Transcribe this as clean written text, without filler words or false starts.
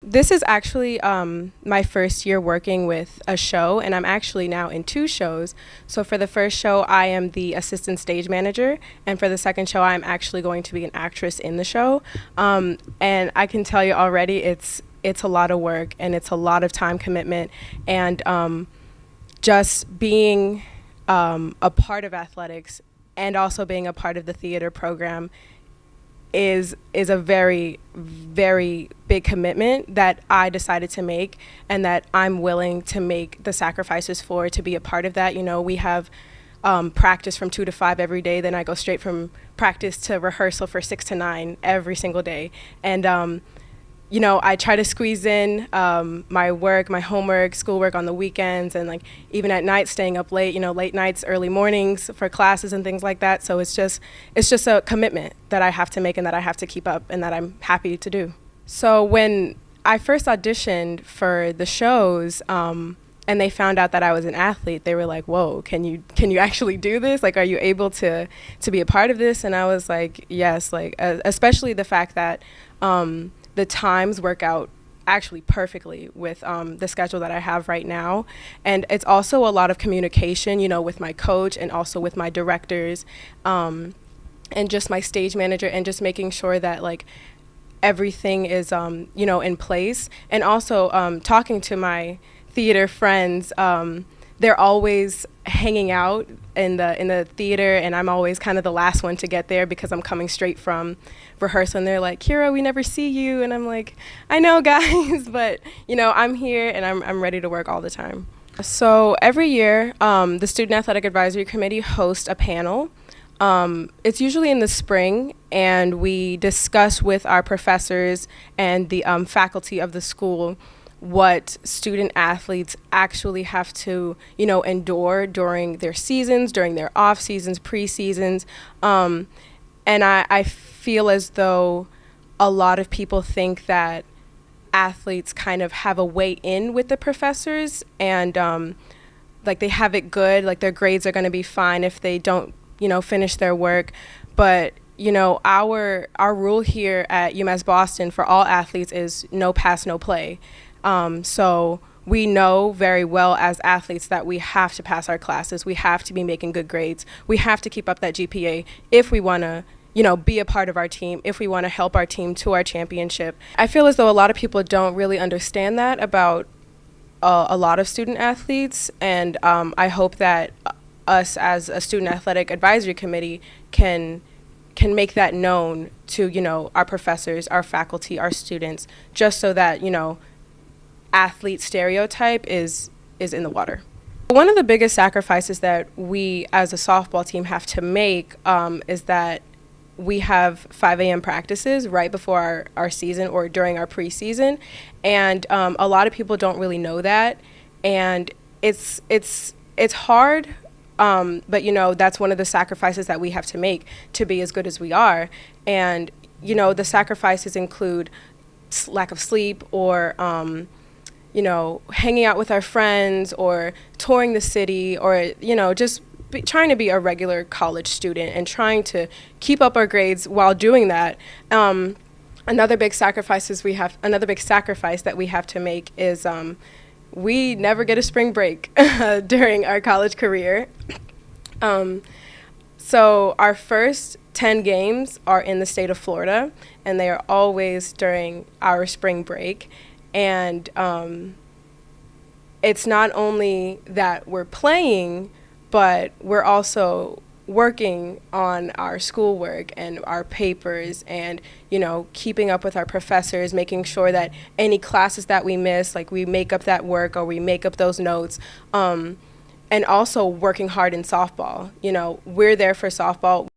This is actually my first year working with a show, and I'm actually now in two shows. So for the first show, I am the assistant stage manager, and for the second show, I'm actually going to be an actress in the show. And I can tell you already, it's a lot of work and it's a lot of time commitment, and just being a part of athletics and also being a part of the theater program is a very, very big commitment that I decided to make and that I'm willing to make the sacrifices for to be a part of that. You know, we have practice from 2 to 5 every day. Then I go straight from practice to rehearsal for 6 to 9 every single day. And you know, I try to squeeze in my work, my homework, schoolwork on the weekends, and like even at night, staying up late, you know, late nights, early mornings for classes and things like that. So it's just a commitment that I have to make and that I have to keep up and that I'm happy to do. So when I first auditioned for the shows, and they found out that I was an athlete, they were like, "Whoa, can you actually do this? Like, are you able to be a part of this?" And I was like, "Yes," like especially the fact that the times work out actually perfectly with the schedule that I have right now. And it's also a lot of communication, you know, with my coach and also with my directors, and just my stage manager, and just making sure that like everything is, you know, in place. And also talking to my theater friends, they're always hanging out in the theater, and I'm always kind of the last one to get there because I'm coming straight from rehearsal, and they're like, "Kiera, we never see you," and I'm like, "I know, guys," but you know, I'm here and I'm ready to work all the time. So every year, the Student Athletic Advisory Committee hosts a panel. It's usually in the spring, and we discuss with our professors and the faculty of the school what student athletes actually have to, you know, endure during their seasons, during their off seasons, pre-seasons. And I feel as though a lot of people think that athletes kind of have a way in with the professors, and like they have it good, like their grades are going to be fine if they don't, you know, finish their work. But you know, our rule here at UMass Boston for all athletes is no pass, no play. So we know very well as athletes that we have to pass our classes. We have to be making good grades. We have to keep up that GPA if we want to, you know, be a part of our team, if we want to help our team to our championship. I feel as though a lot of people don't really understand that about a lot of student athletes, and I hope that us as a student athletic advisory committee can make that known to, you know, our professors, our faculty, our students, just so that, you know, athlete stereotype is in the water. One of the biggest sacrifices that we as a softball team have to make is that we have 5 a.m. practices right before our season or during our preseason, and a lot of people don't really know that, and it's hard, but you know, that's one of the sacrifices that we have to make to be as good as we are. And you know, the sacrifices include lack of sleep, or you know, hanging out with our friends, or touring the city, or, you know, just trying to be a regular college student and trying to keep up our grades while doing that. Another big sacrifice that we have to make is we never get a spring break during our college career. So our first 10 games are in the state of Florida, and they are always during our spring break. And it's not only that we're playing, but we're also working on our schoolwork and our papers, and, you know, keeping up with our professors, making sure that any classes that we miss, like we make up that work or we make up those notes, and also working hard in softball. You know, we're there for softball.